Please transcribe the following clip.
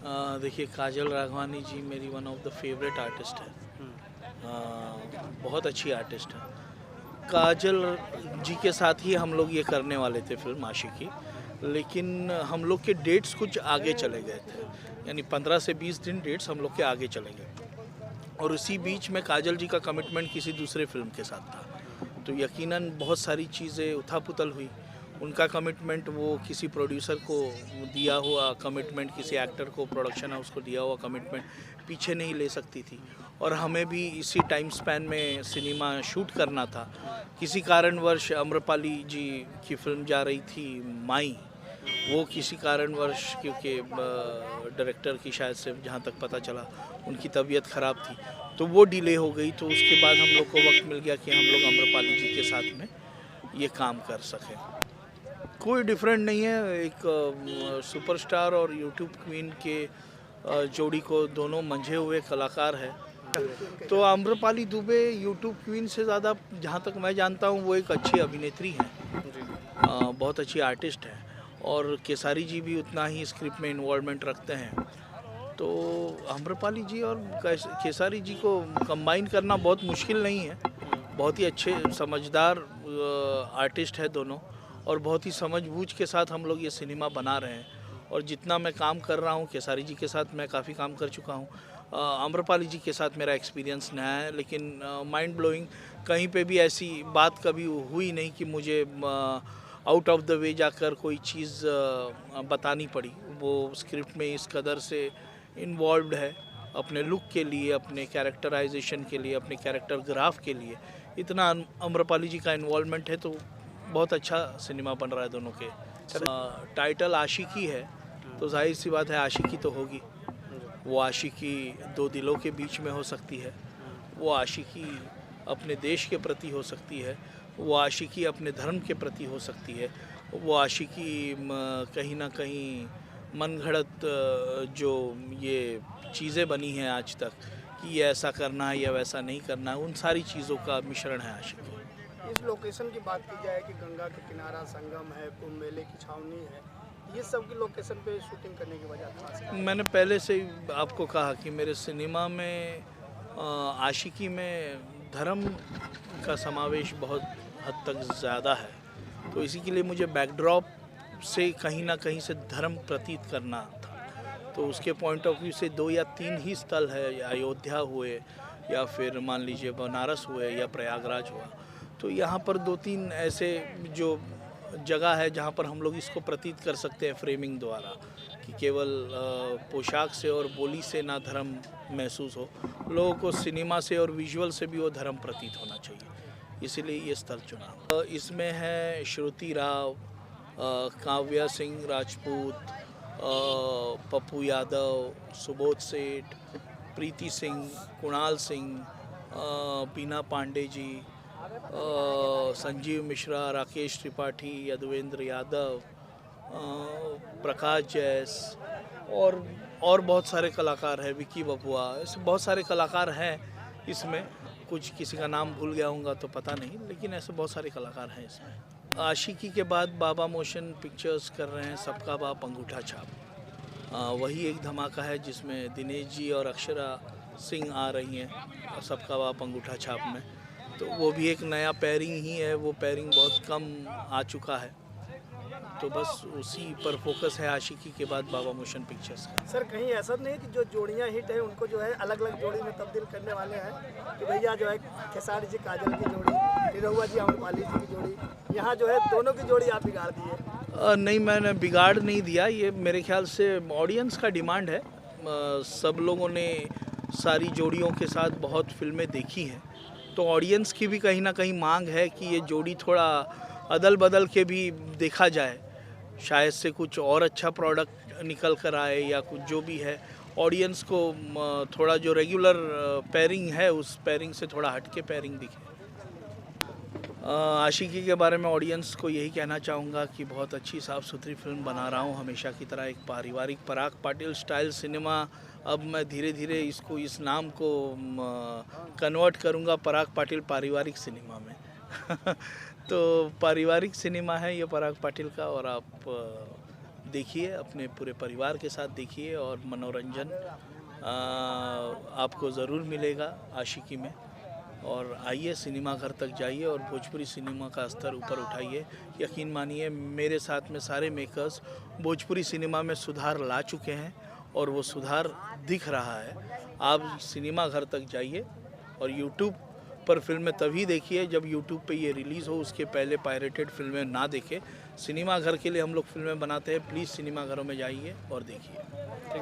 देखिए, काजल राघवानी जी मेरी one of the favourite artist है। बहुत अच्छी आर्टिस्ट है। काजल जी के साथ ही हम लोग ये करने वाले थे फिल्म आशिकी, लेकिन हम लोग के डेट्स कुछ आगे चले गए थे, यानी 15 से 20 दिन डेट्स हम लोग के आगे चले गए, और उसी बीच में काजल जी का कमिटमेंट किसी दूसरे फिल्म के साथ था, तो यकीनन बहुत सारी चीज़ें उथल-पुथल हुई। उनका कमिटमेंट, वो किसी प्रोड्यूसर को दिया हुआ कमिटमेंट, किसी एक्टर को, प्रोडक्शन हाउस को दिया हुआ कमिटमेंट पीछे नहीं ले सकती थी, और हमें भी इसी टाइम स्पैन में सिनेमा शूट करना था। किसी कारणवश अम्रपाली जी की फिल्म जा रही थी माई, वो किसी कारणवश, क्योंकि डायरेक्टर की शायद से जहाँ तक पता चला उनकी तबीयत ख़राब थी, तो वो डिले हो गई। तो उसके बाद हम लोग को वक्त मिल गया कि हम लोग अम्रपाली जी के साथ में ये काम कर सकें। कोई डिफरेंट नहीं है, एक सुपरस्टार और यूट्यूब क्वीन के जोड़ी को दोनों मंझे हुए कलाकार है। तो आम्रपाली दुबे यूट्यूब क्वीन से ज़्यादा, जहाँ तक मैं जानता हूँ, वो एक अच्छी अभिनेत्री हैं, बहुत अच्छी आर्टिस्ट है, और केसारी जी भी उतना ही स्क्रिप्ट में इन्वॉल्वमेंट रखते हैं। तो आम्रपाली जी और केसारी जी को कंबाइन करना बहुत मुश्किल नहीं है। बहुत ही अच्छे समझदार आर्टिस्ट है दोनों, और बहुत ही समझबूझ के साथ हम लोग ये सिनेमा बना रहे हैं। और जितना मैं काम कर रहा हूँ, केसारी जी के साथ मैं काफ़ी काम कर चुका हूँ, आम्रपाली जी के साथ मेरा एक्सपीरियंस नया है, लेकिन माइंड ब्लोइंग, कहीं पे भी ऐसी बात कभी हुई नहीं कि मुझे आउट ऑफ द वे जाकर कोई चीज़ बतानी पड़ी। वो स्क्रिप्ट में इस कदर से इन्वॉल्व्ड है, अपने लुक के लिए, अपने कैरेक्टराइजेशन के लिए, अपने कैरेक्टर ग्राफ के लिए इतना अम्रपाली जी का इन्वॉल्वमेंट है, तो बहुत अच्छा सिनेमा बन रहा है दोनों के। टाइटल आशिकी है, तो जाहिर सी बात है आशिकी तो होगी। वो आशिकी दो दिलों के बीच में हो सकती है, वो आशिकी अपने देश के प्रति हो सकती है, वो आशिकी अपने धर्म के प्रति हो सकती है, वो आशिकी कहीं ना कहीं मनगढ़ंत जो ये चीज़ें बनी हैं आज तक कि ये ऐसा करना है या वैसा नहीं करना है, उन सारी चीज़ों का मिश्रण है आशिकी। इस लोकेशन की बात की जाए कि गंगा के किनारा संगम है, कुंभ मेले की छावनी है, ये सब की लोकेशन पे शूटिंग करने की वजह खास। मैंने पहले से ही आपको कहा कि मेरे सिनेमा में आशिकी में धर्म का समावेश बहुत हद तक ज़्यादा है, तो इसी के लिए मुझे बैकड्रॉप से कहीं ना कहीं से धर्म प्रतीत करना था। तो उसके पॉइंट ऑफ व्यू से 2 या 3 ही स्थल है, अयोध्या हुए, या फिर मान लीजिए बनारस हुए, या प्रयागराज हुआ। तो यहाँ पर 2-3 ऐसे जो जगह है जहाँ पर हम लोग इसको प्रतीत कर सकते हैं फ्रेमिंग द्वारा, कि केवल पोशाक से और बोली से ना धर्म महसूस हो, लोगों को सिनेमा से और विजुअल से भी वो धर्म प्रतीत होना चाहिए, इसीलिए ये स्थल चुना। इसमें है श्रुति राव, काव्या सिंह राजपूत, पप्पू यादव, सुबोध सेठ, प्रीति सिंह, कुणाल सिंह, बीना पांडे जी, संजीव मिश्रा, राकेश त्रिपाठी, यदुवेंद्र यादव, प्रकाश जैस, और बहुत सारे कलाकार हैं, विकी बबुआ, ऐसे बहुत सारे कलाकार हैं इसमें। कुछ किसी का नाम भूल गया होगा तो पता नहीं, लेकिन ऐसे बहुत सारे कलाकार हैं इसमें। आशिकी के बाद बाबा मोशन पिक्चर्स कर रहे हैं सबका बाप अंगूठा छाप। वही एक धमाका है जिसमें दिनेश जी और अक्षरा सिंह आ रही हैं सबका बाप अंगूठा छाप में। तो वो भी एक नया पेयरिंग ही है, वो पेयरिंग बहुत कम आ चुका है, तो बस उसी पर फोकस है आशिकी के बाद बाबा मोशन पिक्चर्स का। सर, कहीं ऐसा नहीं है कि जो जोड़ियां हिट है उनको जो है अलग अलग जोड़ी में तब्दील करने वाले हैं, कि भैया जो है खेसारी जी काजल की जोड़ी, निरहुआ जी आम्रपाली जी की जोड़ी, यहाँ जो है दोनों की जोड़ी आप बिगाड़ दिए? नहीं, मैंने बिगाड़ नहीं दिया, ये मेरे ख्याल से ऑडियंस का डिमांड है। सब लोगों ने सारी जोड़ियों के साथ बहुत फिल्में देखी हैं, तो ऑडियंस की भी कहीं ना कहीं मांग है कि ये जोड़ी थोड़ा अदल बदल के भी देखा जाए, शायद से कुछ और अच्छा प्रोडक्ट निकल कर आए, या कुछ जो भी है ऑडियंस को थोड़ा जो रेगुलर पेयरिंग है उस पेयरिंग से थोड़ा हटके पेयरिंग दिखे। आशिकी के बारे में ऑडियंस को यही कहना चाहूँगा कि बहुत अच्छी साफ़ सुथरी फिल्म बना रहा हूँ, हमेशा की तरह एक पारिवारिक पराग पाटिल स्टाइल सिनेमा। अब मैं धीरे धीरे इस नाम को कन्वर्ट करूँगा पराग पाटिल पारिवारिक सिनेमा में तो पारिवारिक सिनेमा है ये पराग पाटिल का, और आप देखिए, अपने पूरे परिवार के साथ देखिए और मनोरंजन आपको ज़रूर मिलेगा आशिकी में। और आइए, सिनेमा घर तक जाइए और भोजपुरी सिनेमा का स्तर ऊपर उठाइए। यकीन मानिए, मेरे साथ में सारे मेकर्स भोजपुरी सिनेमा में सुधार ला चुके हैं और वो सुधार दिख रहा है। आप सिनेमा घर तक जाइए और यूट्यूब पर फिल्में तभी देखिए जब यूट्यूब पे ये रिलीज़ हो, उसके पहले पायरेटेड फिल्में ना देखें। सिनेमा घर के लिए हम लोग फिल्में बनाते हैं, प्लीज़ सिनेमा घरों में जाइए और देखिए।